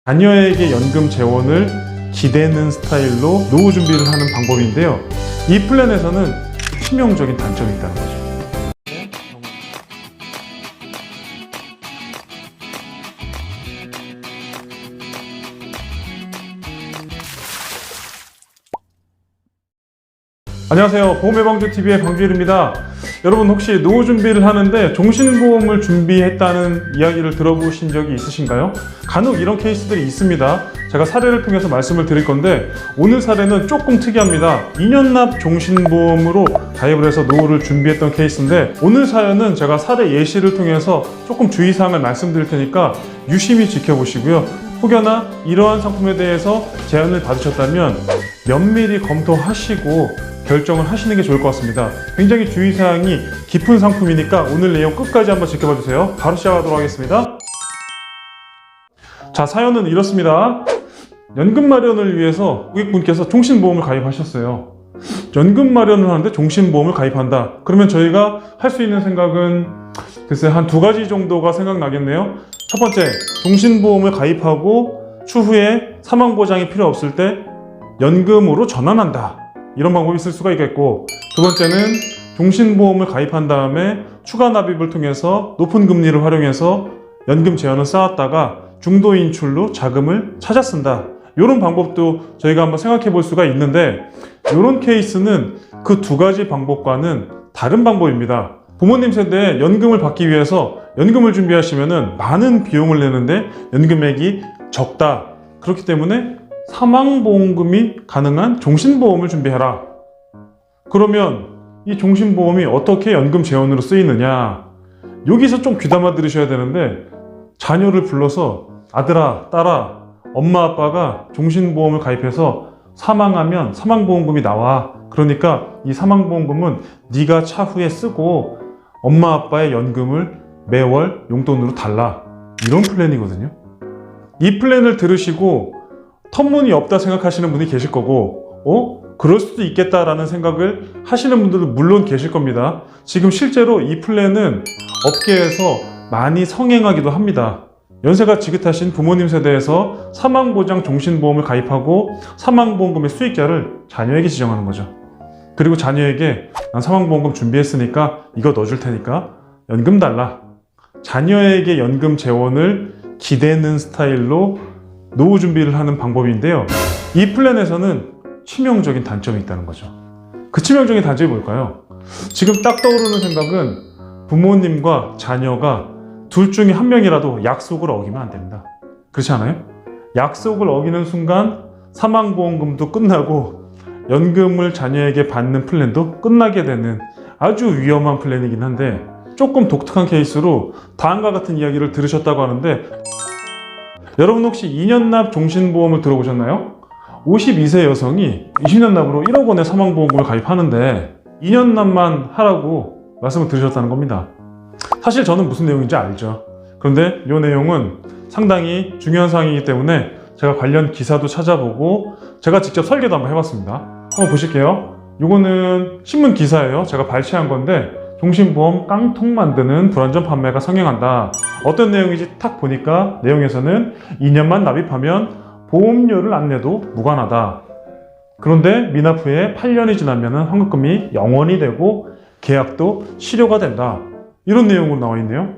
자녀에게 연금 재원을 기대는 스타일로 노후 준비를 하는 방법인데요. 이 플랜에서는 치명적인 단점이 있다는 거죠. 안녕하세요. 보험예방주TV의 방주일입니다. 여러분 혹시 노후 준비를 하는데 종신보험을 준비했다는 이야기를 들어보신 적이 있으신가요? 간혹 이런 케이스들이 있습니다. 제가 사례를 통해서 말씀을 드릴 건데 오늘 사례는 조금 특이합니다. 2년 납 종신보험으로 가입을 해서 노후를 준비했던 케이스인데 오늘 사연은 제가 사례 예시를 통해서 조금 주의사항을 말씀드릴 테니까 유심히 지켜보시고요. 혹여나 이러한 상품에 대해서 제안을 받으셨다면 면밀히 검토하시고 결정을 하시는 게 좋을 것 같습니다. 굉장히 주의사항이 깊은 상품이니까 오늘 내용 끝까지 한번 지켜봐 주세요. 바로 시작하도록 하겠습니다. 자, 사연은 이렇습니다. 연금 마련을 위해서 고객분께서 종신보험을 가입하셨어요. 연금 마련을 하는데 종신보험을 가입한다. 그러면 저희가 할 수 있는 생각은 글쎄 한 두 가지 정도가 생각나겠네요. 첫 번째, 종신보험을 가입하고 추후에 사망보장이 필요 없을 때 연금으로 전환한다. 이런 방법이 있을 수가 있겠고, 두 번째는 종신보험을 가입한 다음에 추가 납입을 통해서 높은 금리를 활용해서 연금 재원을 쌓았다가 중도 인출로 자금을 찾아 쓴다. 이런 방법도 저희가 한번 생각해 볼 수가 있는데, 이런 케이스는 그 두 가지 방법과는 다른 방법입니다. 부모님 세대에 연금을 받기 위해서 연금을 준비하시면은 많은 비용을 내는데 연금액이 적다. 그렇기 때문에 사망보험금이 가능한 종신보험을 준비해라. 그러면 이 종신보험이 어떻게 연금 재원으로 쓰이느냐? 여기서 좀 귀담아 들으셔야 되는데, 자녀를 불러서 아들아, 딸아, 엄마 아빠가 종신보험을 가입해서 사망하면 사망보험금이 나와. 그러니까 이 사망보험금은 네가 차후에 쓰고 엄마 아빠의 연금을 매월 용돈으로 달라. 이런 플랜이거든요. 이 플랜을 들으시고 터무니없다 생각하시는 분이 계실 거고, 그럴 수도 있겠다라는 생각을 하시는 분들도 물론 계실 겁니다. 지금 실제로 이 플랜은 업계에서 많이 성행하기도 합니다. 연세가 지긋하신 부모님 세대에서 사망보장 종신보험을 가입하고 사망보험금의 수익자를 자녀에게 지정하는 거죠. 그리고 자녀에게 난 사망보험금 준비했으니까 이거 넣어줄 테니까 연금 달라. 자녀에게 연금 재원을 기대는 스타일로 노후 준비를 하는 방법인데요. 이 플랜에서는 치명적인 단점이 있다는 거죠. 그 치명적인 단점이 뭘까요? 지금 딱 떠오르는 생각은 부모님과 자녀가 둘 중에 한 명이라도 약속을 어기면 안 됩니다. 그렇지 않아요? 약속을 어기는 순간 사망보험금도 끝나고 연금을 자녀에게 받는 플랜도 끝나게 되는 아주 위험한 플랜이긴 한데, 조금 독특한 케이스로 다음과 같은 이야기를 들으셨다고 하는데, 여러분 혹시 2년 납 종신보험을 들어보셨나요? 52세 여성이 20년 납으로 1억 원의 사망보험금을 가입하는데 2년 납만 하라고 말씀을 들으셨다는 겁니다. 사실 저는 무슨 내용인지 알죠. 그런데 이 내용은 상당히 중요한 사항이기 때문에 제가 관련 기사도 찾아보고 제가 직접 설계도 한번 해봤습니다. 한번 보실게요. 이거는 신문 기사예요. 제가 발췌한 건데, 종신보험 깡통 만드는 불안전 판매가 성행한다. 어떤 내용인지 탁 보니까 내용에서는 2년만 납입하면 보험료를 안 내도 무관하다. 그런데 미납 후에 8년이 지나면 환급금이 0원이 되고 계약도 실효가 된다. 이런 내용으로 나와 있네요.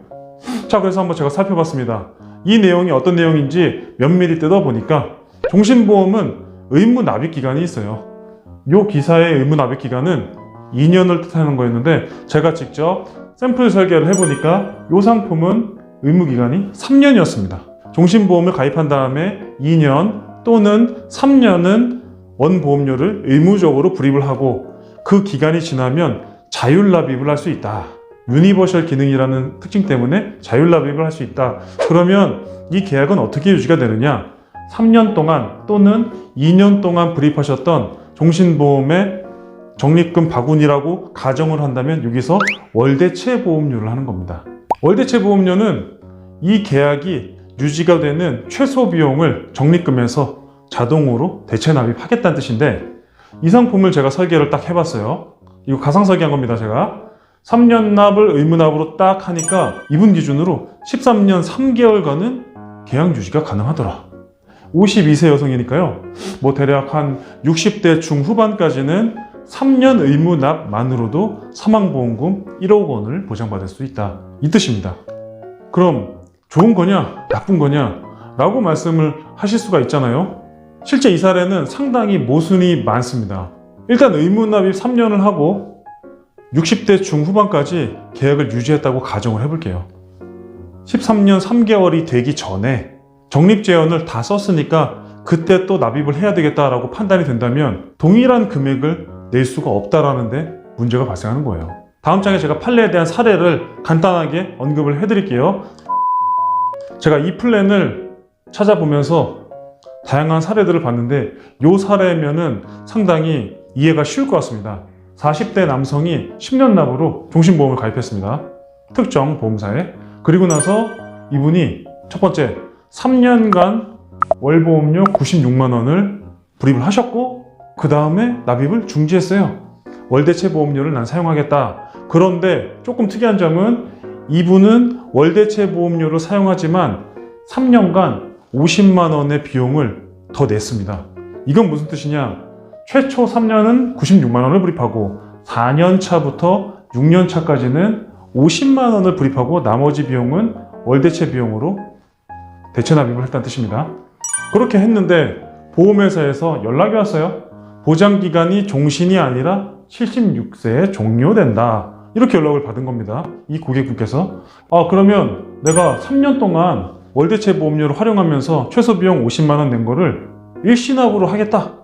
자, 그래서 한번 제가 살펴봤습니다. 이 내용이 어떤 내용인지 면밀히 뜯어보니까 종신보험은 의무 납입 기간이 있어요. 이 기사의 의무 납입 기간은 2년을 뜻하는 거였는데, 제가 직접 샘플 설계를 해보니까 이 상품은 의무기간이 3년이었습니다. 종신보험을 가입한 다음에 2년 또는 3년은 원보험료를 의무적으로 불입을 하고 그 기간이 지나면 자율납입을 할 수 있다. 유니버셜 기능이라는 특징 때문에 자율납입을 할 수 있다. 그러면 이 계약은 어떻게 유지가 되느냐? 3년 동안 또는 2년 동안 불입하셨던 종신보험의 적립금 바구니라고 가정을 한다면 여기서 월대체 보험료를 하는 겁니다. 월대체 보험료는 이 계약이 유지가 되는 최소 비용을 적립금에서 자동으로 대체 납입하겠다는 뜻인데, 이 상품을 제가 설계를 딱 해봤어요. 이거 가상 설계한 겁니다. 제가 3년 납을 의무 납으로 딱 하니까 이분 기준으로 13년 3개월간은 계약 유지가 가능하더라. 52세 여성이니까요. 뭐 대략 한 60대 중후반까지는 3년 의무 납만으로도 사망보험금 1억 원을 보장받을 수 있다. 이 뜻입니다. 그럼 좋은 거냐, 나쁜 거냐 라고 말씀을 하실 수가 있잖아요. 실제 이 사례는 상당히 모순이 많습니다. 일단 의무 납입 3년을 하고 60대 중후반까지 계약을 유지했다고 가정을 해볼게요. 13년 3개월이 되기 전에 적립제한을 다 썼으니까 그때 또 납입을 해야 되겠다라고 판단이 된다면 동일한 금액을 낼 수가 없다라는데 문제가 발생하는 거예요. 다음 장에 제가 판례에 대한 사례를 간단하게 언급을 해드릴게요. 제가 이 플랜을 찾아보면서 다양한 사례들을 봤는데 이 사례면은 상당히 이해가 쉬울 것 같습니다. 40대 남성이 10년 납으로 종신보험을 가입했습니다. 특정 보험사에. 그리고 나서 이분이 첫 번째 3년간 월보험료 96만 원을 불입을 하셨고 그 다음에 납입을 중지했어요. 월대체 보험료를 난 사용하겠다. 그런데 조금 특이한 점은 이분은 월대체 보험료를 사용하지만 3년간 50만 원의 비용을 더 냈습니다. 이건 무슨 뜻이냐? 최초 3년은 96만 원을 불입하고 4년 차부터 6년 차까지는 50만 원을 불입하고 나머지 비용은 월대체 비용으로 대체 납입을 했다는 뜻입니다. 그렇게 했는데 보험회사에서 연락이 왔어요. 보장기간이 종신이 아니라 76세에 종료된다. 이렇게 연락을 받은 겁니다. 이 고객분께서 그러면 내가 3년 동안 월대체 보험료를 활용하면서 최소 비용 50만 원 낸 거를 일시납으로 하겠다.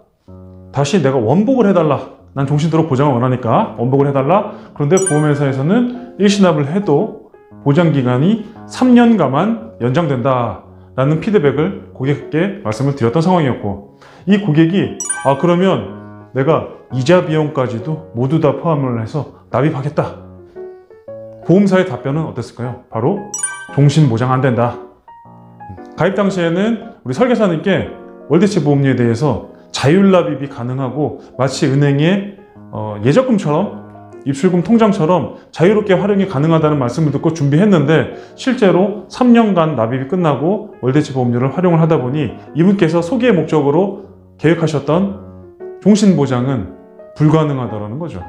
다시 내가 원복을 해달라. 난 종신도록 보장을 원하니까 원복을 해달라. 그런데 보험회사에서는 일시납을 해도 보장기간이 3년간만 연장된다 라는 피드백을 고객께 말씀을 드렸던 상황이었고, 이 고객이 그러면 내가 이자 비용까지도 모두 다 포함을 해서 납입하겠다. 보험사의 답변은 어땠을까요? 바로 종신보장 안 된다. 가입 당시에는 우리 설계사님께 월대체 보험료에 대해서 자율납입이 가능하고 마치 은행의 예적금처럼 입출금 통장처럼 자유롭게 활용이 가능하다는 말씀을 듣고 준비했는데 실제로 3년간 납입이 끝나고 월대체 보험료를 활용을 하다 보니 이분께서 소기의 목적으로 계획하셨던 종신보장은 불가능하다는 거죠.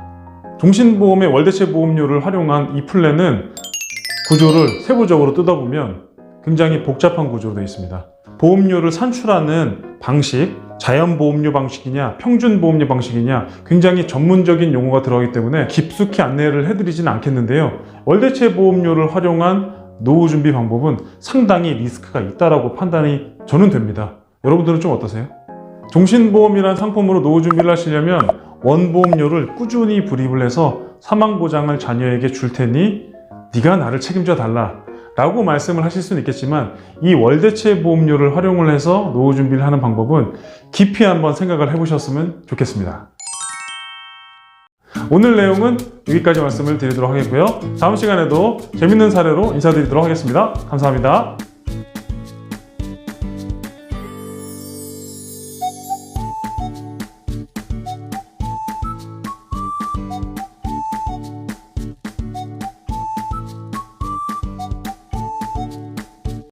종신보험의 월대체 보험료를 활용한 이 플랜은 구조를 세부적으로 뜯어보면 굉장히 복잡한 구조로 되어 있습니다. 보험료를 산출하는 방식, 자연보험료 방식이냐 평균보험료 방식이냐 굉장히 전문적인 용어가 들어가기 때문에 깊숙이 안내를 해드리지는 않겠는데요. 월대체 보험료를 활용한 노후 준비 방법은 상당히 리스크가 있다라고 판단이 저는 됩니다. 여러분들은 좀 어떠세요? 종신보험이란 상품으로 노후 준비를 하시려면 원보험료를 꾸준히 불입을 해서 사망보장을 자녀에게 줄 테니 네가 나를 책임져 달라 라고 말씀을 하실 수는 있겠지만 이 월대체 보험료를 활용을 해서 노후 준비를 하는 방법은 깊이 한번 생각을 해보셨으면 좋겠습니다. 오늘 내용은 여기까지 말씀을 드리도록 하겠고요. 다음 시간에도 재밌는 사례로 인사드리도록 하겠습니다. 감사합니다.